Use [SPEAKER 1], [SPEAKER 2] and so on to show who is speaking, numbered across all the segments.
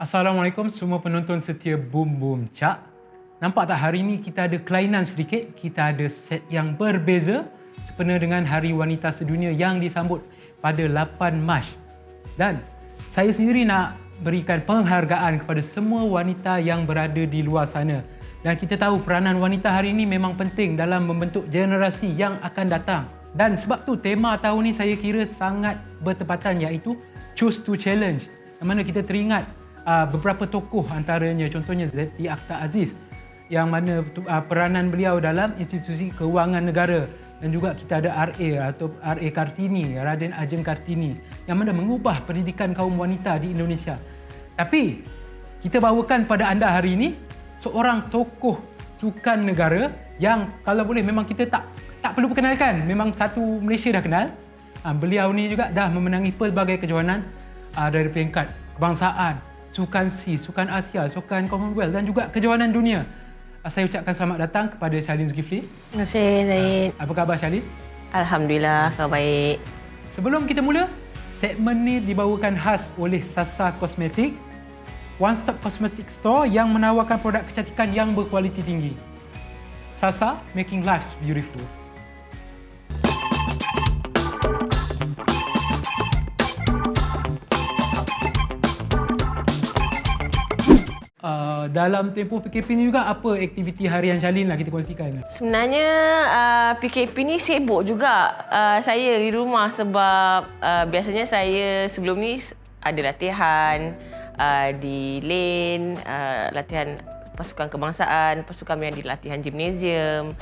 [SPEAKER 1] Assalamualaikum semua penonton setia Boom Boom Cak. Nampak tak hari ini kita ada kelainan sedikit. Kita ada set yang berbeza sempena dengan Hari Wanita Sedunia yang disambut pada 8 Mac. Dan saya sendiri nak berikan penghargaan kepada semua wanita yang berada di luar sana. Dan kita tahu peranan wanita hari ini memang penting dalam membentuk generasi yang akan datang. Dan sebab tu tema tahun ni saya kira sangat bertepatan, iaitu Choose to Challenge. Yang mana kita teringat beberapa tokoh antaranya, contohnya Zeti Akhtar Aziz, yang mana peranan beliau dalam institusi kewangan negara, dan juga kita ada RA atau RA Kartini, Raden Ajeng Kartini, yang mana mengubah pendidikan kaum wanita di Indonesia. Tapi kita bawakan pada anda hari ini seorang tokoh sukan negara yang kalau boleh memang kita tak perlu perkenalkan, memang satu Malaysia dah kenal. Beliau ni juga dah memenangi pelbagai kejohanan dari peringkat kebangsaan, Sukan SEA, Sukan Asia, Sukan Commonwealth dan juga kejohanan dunia. Saya ucapkan selamat datang kepada Shalin Zulkifli.
[SPEAKER 2] Terima kasih, Zaid.
[SPEAKER 1] Apa khabar Shalin?
[SPEAKER 2] Alhamdulillah, khabar baik.
[SPEAKER 1] Sebelum kita mula, segmen ni dibawakan khas oleh Sasa Cosmetic, one stop cosmetic store yang menawarkan produk kecantikan yang berkualiti tinggi. Sasa, making life beautiful. Dalam tempoh PKP ni juga, apa aktiviti harian Shalin lah kita kongsikan?
[SPEAKER 2] Sebenarnya PKP ni sibuk juga saya di rumah sebab biasanya saya sebelum ni ada latihan di lane, latihan pasukan kebangsaan, lepas tu kami ada latihan gimnasium.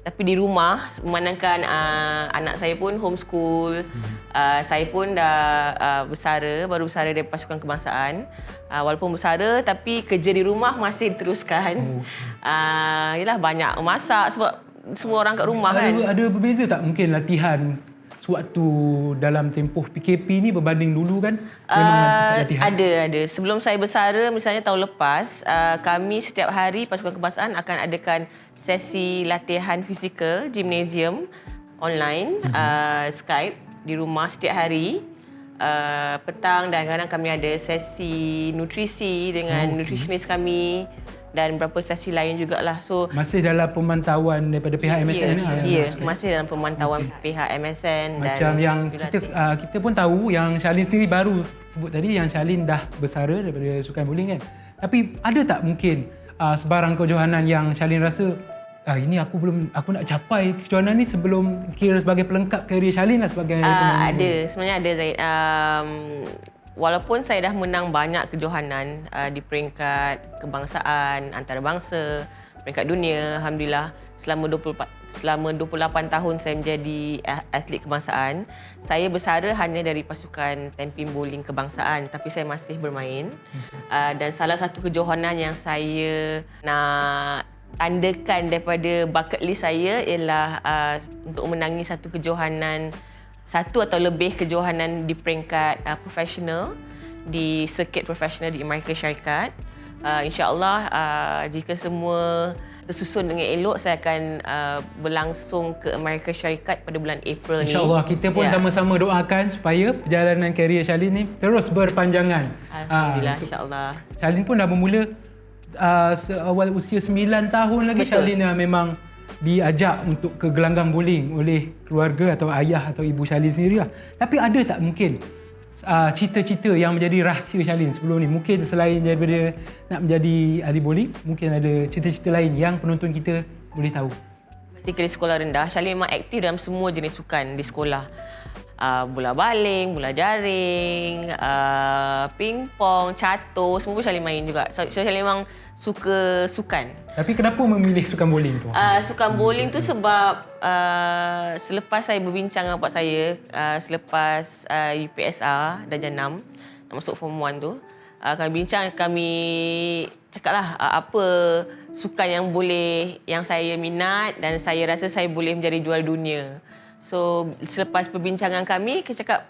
[SPEAKER 2] Tapi di rumah, memandangkan anak saya pun homeschool, saya pun dah baru bersara dari pasukan kebangsaan. Walaupun bersara, tapi kerja di rumah masih diteruskan. Yalah, banyak memasak sebab semua orang kat rumah kan.
[SPEAKER 1] Ada berbeza tak mungkin latihan sewaktu dalam tempoh PKP ni berbanding dulu kan? Memang latihan.
[SPEAKER 2] Ada. Sebelum saya bersara, misalnya tahun lepas, kami setiap hari pasukan kebangsaan akan adakan sesi latihan fizikal, gimnasium, online, Skype, di rumah setiap hari. Petang dan kadang kami ada sesi nutrisi dengan nutritionist kami dan beberapa sesi lain jugalah. So
[SPEAKER 1] masih dalam pemantauan daripada pihak MSN
[SPEAKER 2] masih dalam pemantauan pihak MSN.
[SPEAKER 1] Macam dan yang kita pun tahu yang Shalin sendiri baru sebut tadi yang Shalin dah bersara daripada sukan bowling kan. Tapi ada tak mungkin sebarang kejohanan yang Shalin rasa ini aku nak capai kejohanan ni sebelum kira sebagai pelengkap karier Shalin lah sebagai
[SPEAKER 2] ada, sebenarnya ada, Zaid. Walaupun saya dah menang banyak kejohanan di peringkat kebangsaan, antarabangsa, peringkat dunia, alhamdulillah, selama 28 tahun saya menjadi atlet kebangsaan, saya bersara hanya dari pasukan tamping bowling kebangsaan, tapi saya masih bermain. Dan salah satu kejohanan yang saya nak tandakan daripada bucket list saya ialah untuk menangi satu kejohanan, satu atau lebih kejohanan di peringkat profesional, di sirkuit profesional di Amerika Syarikat. InsyaAllah jika semua tersusun dengan elok, saya akan berlangsung ke Amerika Syarikat pada bulan April ni.
[SPEAKER 1] InsyaAllah kita pun sama-sama doakan supaya perjalanan karier Shalin ni terus berpanjangan.
[SPEAKER 2] Alhamdulillah, insyaAllah.
[SPEAKER 1] Shalin pun dah bermula awal usia 9 tahun lagi.
[SPEAKER 2] Betul.
[SPEAKER 1] Shalin memang diajak untuk ke gelanggang bowling oleh keluarga atau ayah atau ibu Shalin sendiri lah. Tapi ada tak mungkin cita-cita yang menjadi rahsia Shalin sebelum ni? Mungkin selain daripada nak menjadi ahli bowling, mungkin ada cita-cita lain yang penonton kita boleh tahu.
[SPEAKER 2] Ketika di sekolah rendah, Shalin memang aktif dalam semua jenis sukan di sekolah. Bola baling, bola jaring, pingpong, catur, semua pun Shalin main juga. So Shalin memang suka sukan.
[SPEAKER 1] Tapi kenapa memilih sukan bowling tu?
[SPEAKER 2] Sukan bowling tu sebab selepas saya berbincang dengan pak saya, selepas UPSR darjah 6, nak masuk form 1 tu, kami bincang, kami cakaplah apa sukan yang saya minat dan saya rasa saya boleh menjadi juara dunia. So selepas perbincangan kami, kita cakap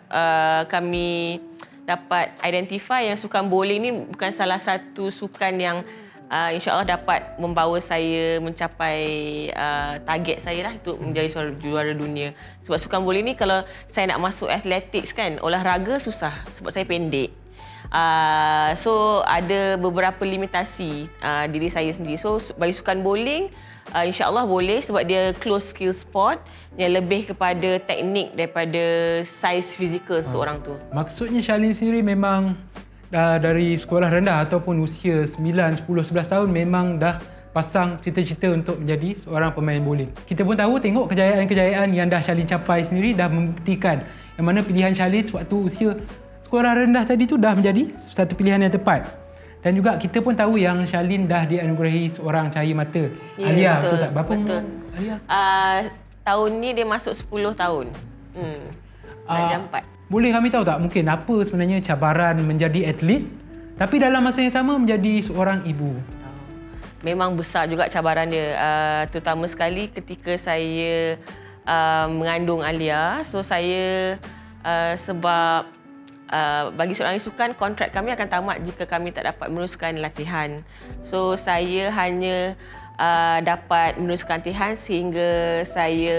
[SPEAKER 2] kami dapat identify yang sukan bowling ni bukan salah satu sukan yang insyaAllah dapat membawa saya mencapai target saya lah, itu menjadi juara dunia. Sebab sukan bowling ni kalau saya nak masuk athletics kan, olahraga susah sebab saya pendek. So ada beberapa limitasi diri saya sendiri. So bagi sukan bowling, insya-Allah boleh sebab dia close skill sport yang lebih kepada teknik daripada saiz fizikal seorang tu.
[SPEAKER 1] Maksudnya Charlene sendiri memang dari sekolah rendah ataupun usia 9, 10, 11 tahun memang dah pasang cita-cita untuk menjadi seorang pemain bowling. Kita pun tahu tengok kejayaan-kejayaan yang dah Charlene capai sendiri dah membuktikan yang mana pilihan Charlene waktu usia sekolah rendah tadi tu dah menjadi satu pilihan yang tepat. Dan juga kita pun tahu yang Charlene dah dianugerahi seorang cahaya mata. Alia, betul tak? Berapa umur Alia?
[SPEAKER 2] Tahun ni dia masuk 10 tahun. Darjah 4.
[SPEAKER 1] Boleh kami tahu tak mungkin apa sebenarnya cabaran menjadi atlet tapi dalam masa yang sama menjadi seorang ibu?
[SPEAKER 2] Memang besar juga cabaran dia, terutama sekali ketika saya mengandung Alia. So saya sebab bagi seorang sukan, kontrak kami akan tamat jika kami tak dapat meneruskan latihan. So saya hanya dapat meneruskan latihan sehingga saya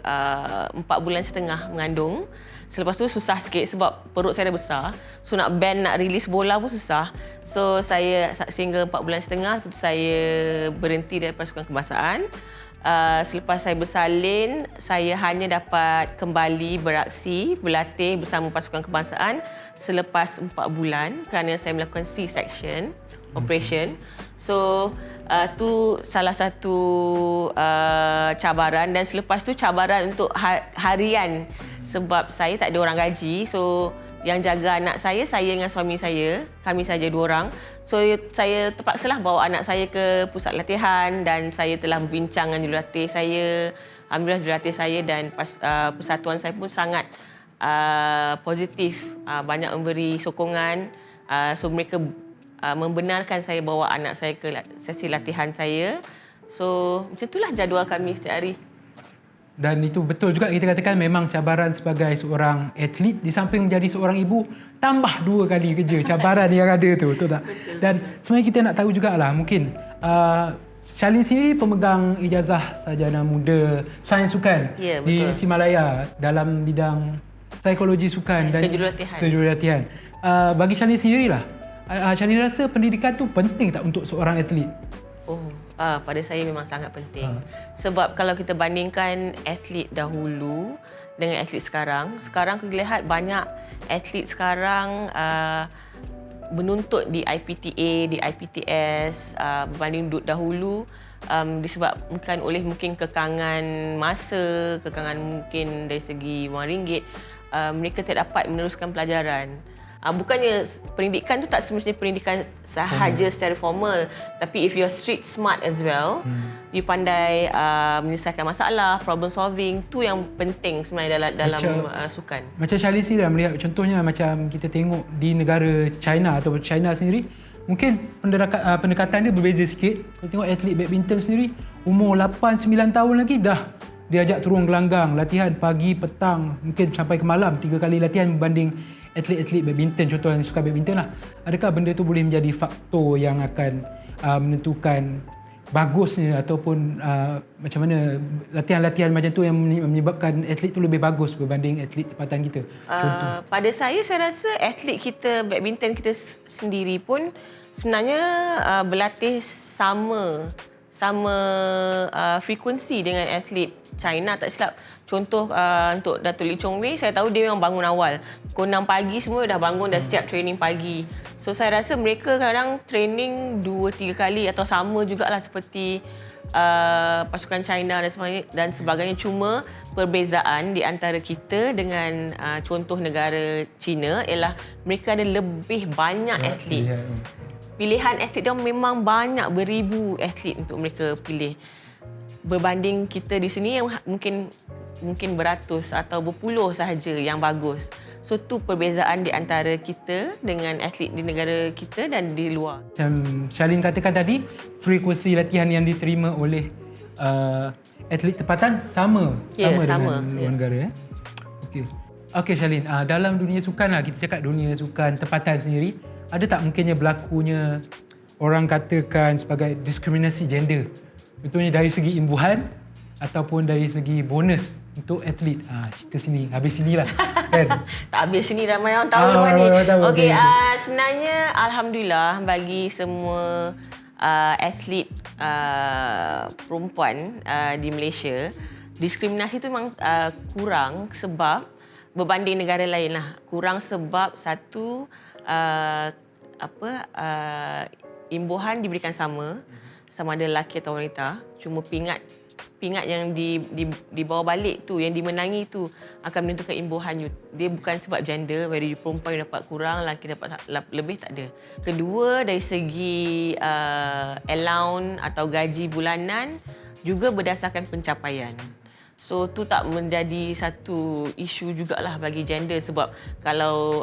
[SPEAKER 2] 4 bulan setengah mengandung. Selepas tu susah sikit sebab perut saya dah besar. So nak bend, nak release bola pun susah. So saya sehingga 4 bulan setengah saya berhenti dari pasukan kebangsaan. Selepas saya bersalin, saya hanya dapat kembali beraksi, berlatih bersama pasukan kebangsaan selepas 4 bulan kerana saya melakukan C-section operation. So tu salah satu cabaran, dan selepas tu cabaran untuk harian sebab saya tak ada orang gaji. So yang jaga anak saya dengan suami saya, kami saja 2 orang. So saya terpaksalah bawa anak saya ke pusat latihan dan saya telah berbincang dengan jurulatih saya. Alhamdulillah jurulatih saya dan persatuan saya pun sangat positif, banyak memberi sokongan. So mereka membenarkan saya bawa anak saya ke sesi latihan saya. So macam itulah jadual kami setiap hari.
[SPEAKER 1] Dan itu betul juga kita katakan memang cabaran sebagai seorang atlet di samping menjadi seorang ibu, tambah 2 kali kerja cabaran yang ada tu, betul tak? Betul. Dan sebenarnya kita nak tahu jugalah mungkin Charlene sendiri pemegang ijazah sarjana muda sains sukan di Simalaya dalam bidang psikologi sukan dan kejurulatihan. Bagi Charlene sendirilah, Charlene rasa pendidikan tu penting tak untuk seorang atlet?
[SPEAKER 2] Pada saya memang sangat penting. Sebab kalau kita bandingkan atlet dahulu dengan atlet sekarang kita lihat banyak atlet sekarang menuntut di IPTA, di IPTS berbanding dahulu, disebabkan oleh mungkin kekangan masa, kekangan mungkin dari segi wang ringgit, mereka tidak dapat meneruskan pelajaran. Bukannya pendidikan tu tak semestinya pendidikan sahaja secara formal, tapi if you're street smart as well, you pandai menyelesaikan masalah, problem solving, tu yang penting sebenarnya dalam sukan.
[SPEAKER 1] Macam Charlene sendiri dah melihat contohnya macam kita tengok di negara China atau China sendiri, mungkin pendekatan dia berbeza sikit. Kalau tengok atlet badminton sendiri, umur 8-9 tahun lagi dah diajak turun gelanggang, latihan pagi, petang, mungkin sampai ke malam 3 kali latihan berbanding atlet-atlet badminton, contoh yang suka badminton lah. Adakah benda tu boleh menjadi faktor yang akan menentukan bagusnya ataupun macam mana latihan-latihan macam tu yang menyebabkan atlet tu lebih bagus berbanding atlet tempatan kita?
[SPEAKER 2] Pada saya rasa atlet kita, badminton kita sendiri pun sebenarnya berlatih sama frekuensi dengan atlet China, tak silap. Contoh untuk Dato' Lee Chong Wei, saya tahu dia memang bangun awal. Pukul 6 pagi semua dah bangun, dah siap training pagi. So saya rasa mereka kadang training 2-3 kali atau sama jugalah seperti pasukan China dan sebagainya. Cuma perbezaan di antara kita dengan contoh negara China ialah mereka ada lebih banyak atlet. Pilihan atlet dia memang banyak, beribu atlet untuk mereka pilih. Berbanding kita di sini yang mungkin beratus atau berpuluh sahaja yang bagus. So tu perbezaan di antara kita dengan atlet di negara kita dan di luar.
[SPEAKER 1] Macam Charlene katakan tadi, frekuensi latihan yang diterima oleh atlet tempatan sama dengan luar negara. Okey Charlene, dalam dunia sukan lah, kita cakap dunia sukan tempatan sendiri, ada tak mungkinnya berlakunya orang katakan sebagai diskriminasi gender? Contohnya dari segi imbuhan ataupun dari segi bonus untuk atlet. Cerita sini, habis sinilah kan.
[SPEAKER 2] Tak habis sini ramai orang tahu lepas ni. Okey, sebenarnya alhamdulillah bagi semua atlet perempuan di Malaysia, diskriminasi tu memang kurang sebab berbanding negara lain lah. Kurang sebab satu imbuhan diberikan sama ada lelaki atau wanita. Cuma pingat yang di bawah balik tu, yang dimenangi tu akan menentukan imbuhan you. Dia bukan sebab gender, whether you perempuan you dapat kurang, lelaki dapat lebih, tak ada. Kedua, dari segi allowance atau gaji bulanan juga berdasarkan pencapaian. So tu tak menjadi satu isu jugalah bagi gender, sebab kalau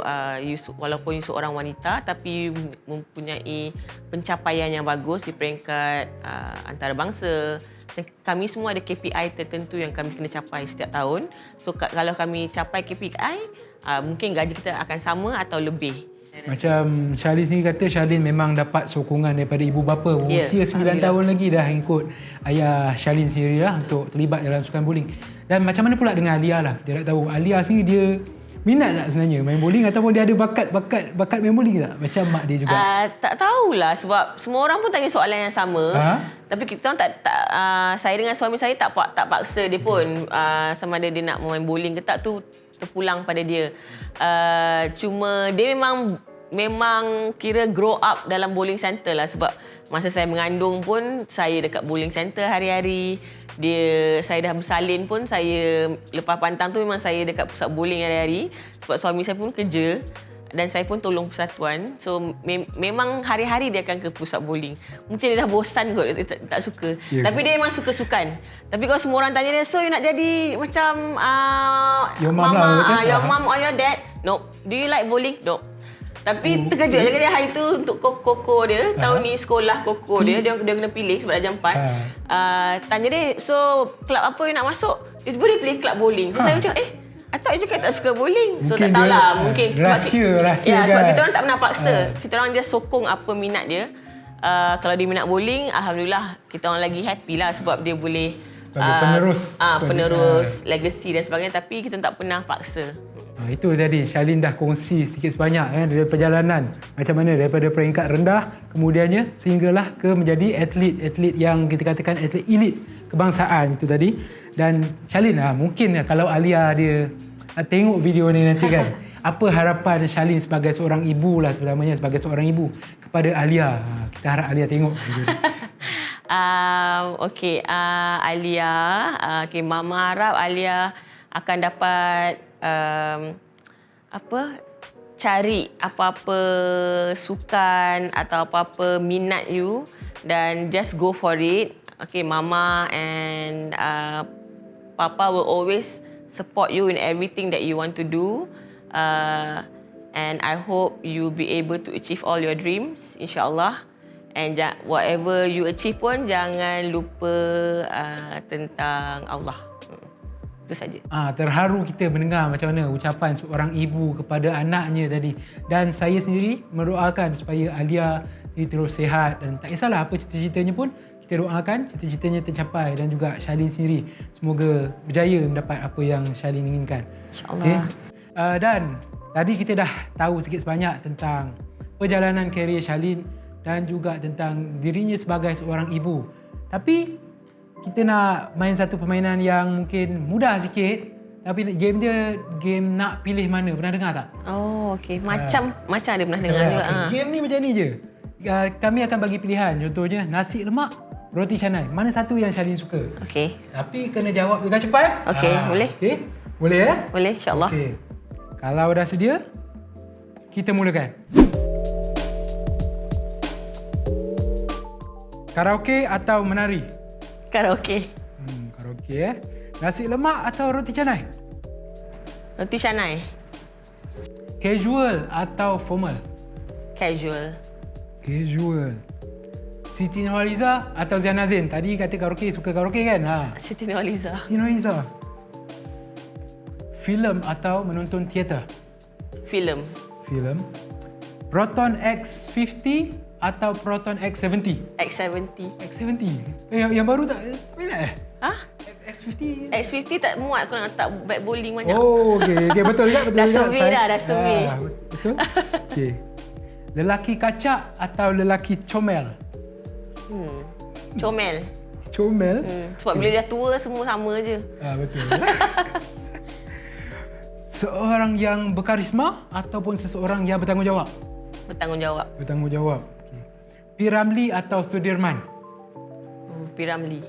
[SPEAKER 2] walaupun you seorang wanita tapi mempunyai pencapaian yang bagus di peringkat antarabangsa, kami semua ada KPI tertentu yang kami kena capai setiap tahun. So kalau kami capai KPI, mungkin gaji kita akan sama atau lebih.
[SPEAKER 1] Macam Charlene sendiri kata, Charlene memang dapat sokongan daripada ibu bapa. Usia 9 tahun lagi dah ikut ayah Charlene sendiri lah untuk terlibat dalam sukan bowling. Dan macam mana pula dengan Alia lah? Dia nak tahu Alia sendiri dia minat tak sebenarnya main bowling, ataupun dia ada bakat main bowling tak? Macam mak dia juga.
[SPEAKER 2] Tak tahulah, sebab semua orang pun tanya soalan yang sama. Tapi kita tak saya dengan suami saya tak paksa dia pun sama ada dia nak main bowling ke tak, tu terpulang pada dia. Cuma dia memang kira grow up dalam bowling center lah, sebab masa saya mengandung pun saya dekat bowling center hari-hari. Saya dah bersalin pun, saya lepas pantang tu memang saya dekat pusat bowling hari-hari, sebab suami saya pun kerja dan saya pun tolong persatuan. So memang hari-hari dia akan ke pusat bowling. Mungkin dia dah bosan kot, dia tak suka. Tapi dia memang suka sukan. Tapi kalau semua orang tanya dia, so you nak jadi macam
[SPEAKER 1] your mom
[SPEAKER 2] your mom or your dad? Nope. Do you like bowling? Nope. Tapi terkejut je dia hari tu untuk koko dia. Tahun ni sekolah koko dia kena pilih sebab dah jam 4. Tanya dia, so kelab apa yang nak masuk? Dia boleh pilih kelab bowling. So saya macam I thought you cakap tak suka bowling. So
[SPEAKER 1] mungkin
[SPEAKER 2] tak tahulah, mungkin
[SPEAKER 1] rahsia
[SPEAKER 2] sebab kita orang tak pernah paksa. Kita orang just sokong apa minat dia. Kalau dia minat bowling, alhamdulillah kita orang lagi happy lah, sebab dia boleh penerus legacy dan sebagainya. Tapi kita tak pernah paksa.
[SPEAKER 1] Itu tadi Charlene dah kongsi sikit sebanyak kan, dari perjalanan macam mana daripada peringkat rendah kemudiannya sehinggalah ke menjadi atlet yang kita katakan atlet elit kebangsaan itu tadi. Dan Charlene mungkin kalau Alia dia tengok video ni nanti kan, apa harapan Charlene sebagai seorang ibu lah, terutamanya sebagai seorang ibu kepada Alia? Kita harap Alia tengok video ni.
[SPEAKER 2] Alia, Mama harap Alia akan dapat cari apa-apa sukan atau apa-apa minat you dan just go for it. Mama and Papa will always support you in everything that you want to do. And I hope you be able to achieve all your dreams, insyaAllah. And whatever you achieve pun jangan lupa tentang Allah. Itu saja.
[SPEAKER 1] Terharu kita mendengar macam mana ucapan seorang ibu kepada anaknya tadi. Dan saya sendiri mendoakan supaya Alia terus sihat dan tak kisahlah apa cita-citanya pun, kita doakan cita-citanya tercapai, dan juga Charlene sendiri semoga berjaya mendapat apa yang Charlene inginkan.
[SPEAKER 2] InsyaAllah.
[SPEAKER 1] Dan tadi kita dah tahu sikit sebanyak tentang perjalanan karier Charlene dan juga tentang dirinya sebagai seorang ibu. Tapi kita nak main satu permainan yang mungkin mudah sikit, tapi game dia game nak pilih mana. Pernah dengar tak?
[SPEAKER 2] Macam ada pernah dengar juga.
[SPEAKER 1] Game ni macam ni je. Kami akan bagi pilihan. Contohnya nasi lemak, roti canai. Mana satu yang Charlene suka? Tapi kena jawab dengan cepat.
[SPEAKER 2] Boleh.
[SPEAKER 1] Boleh ya?
[SPEAKER 2] Boleh, insyaAllah.
[SPEAKER 1] Kalau dah sedia, kita mulakan. Karaoke atau menari?
[SPEAKER 2] Karaoke.
[SPEAKER 1] Karaoke Nasi lemak atau roti canai?
[SPEAKER 2] Roti canai.
[SPEAKER 1] Casual atau formal?
[SPEAKER 2] Casual.
[SPEAKER 1] Siti Nurhaliza atau Ziana Zain? Tadi kata karaoke, suka karaoke kan?
[SPEAKER 2] Siti Nurhaliza.
[SPEAKER 1] Filem atau menonton teater?
[SPEAKER 2] Filem.
[SPEAKER 1] Proton X50 atau Proton X70?
[SPEAKER 2] X70.
[SPEAKER 1] Yang baru tak minat
[SPEAKER 2] Ha?
[SPEAKER 1] X50 X50.
[SPEAKER 2] X50 tak muat kalau nak letak bag bowling banyak.
[SPEAKER 1] Oh, okey. Betul tak? Betul
[SPEAKER 2] Dah
[SPEAKER 1] tak?
[SPEAKER 2] survey dah, dah survey.
[SPEAKER 1] Betul? Okey. Lelaki kacak atau lelaki comel?
[SPEAKER 2] Comel.
[SPEAKER 1] Comel?
[SPEAKER 2] Sebab bila dah tua semua sama je.
[SPEAKER 1] Betul. Seorang yang berkarisma ataupun seseorang yang bertanggungjawab?
[SPEAKER 2] Bertanggungjawab.
[SPEAKER 1] Bertanggungjawab. Okey. P. Ramlee atau Sudirman?
[SPEAKER 2] P. Ramlee.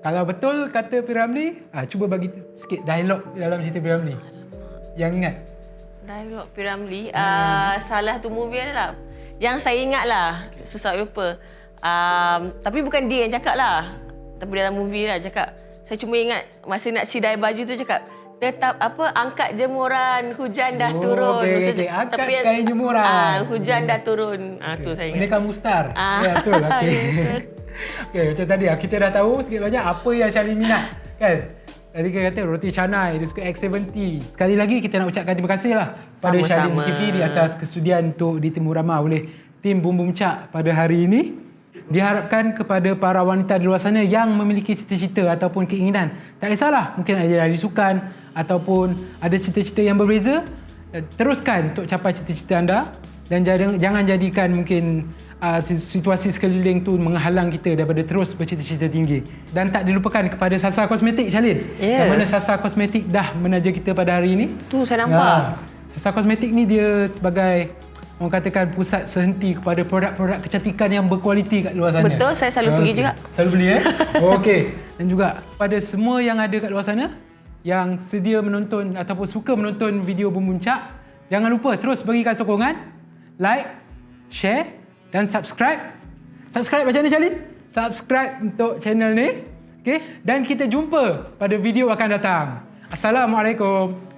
[SPEAKER 1] Kalau betul kata P. Ramlee, cuba bagi sikit dialog dalam cerita P. Ramlee. Yang ingat?
[SPEAKER 2] Dialog P. Ramlee. Salah tu movie adalah. Yang saya ingat lah. Susah lupa. Tapi bukan dia yang cakap lah. Tapi dalam movie lah cakap. Saya cuma ingat masa nak sidai baju tu cakap. Tetap angkat jemuran, hujan dah turun.
[SPEAKER 1] Okay. Angkat kain jemuran.
[SPEAKER 2] Hujan dah turun. Tu saya ingat.
[SPEAKER 1] Pendekar Mustar. Ya, betul. Okey. Okey, macam tadi kita dah tahu sikit banyak apa yang Shalin minat. Kan? Tadi kita kata roti canai, dia suka X70. Sekali lagi kita nak ucapkan terima kasih lah pada Shalin Zulkifli di atas kesudian untuk ditemu ramah oleh tim Boom Boom Cak pada hari ini. Diharapkan kepada para wanita di luar sana yang memiliki cita-cita ataupun keinginan, tak kisahlah mungkin ada dari sukan ataupun ada cita-cita yang berbeza, teruskan untuk capai cita-cita anda dan jangan jadikan mungkin situasi sekeliling tu menghalang kita daripada terus bercita-cita tinggi. Dan tak dilupakan kepada Sasa Kosmetik, Shalin. Yang mana Sasa Kosmetik dah menaja kita pada hari ini.
[SPEAKER 2] Tu saya nampak.
[SPEAKER 1] Sasa Kosmetik ni dia sebagai orang katakan pusat sehenti kepada produk-produk kecantikan yang berkualiti kat luar sana.
[SPEAKER 2] Betul, saya selalu pergi juga.
[SPEAKER 1] Selalu beli Okey. Dan juga pada semua yang ada kat luar sana yang sedia menonton ataupun suka menonton video Boom Boom Cak, jangan lupa terus berikan sokongan, like, share dan subscribe. Subscribe macam mana, Shalin? Subscribe untuk channel ni. Okey, dan kita jumpa pada video akan datang. Assalamualaikum.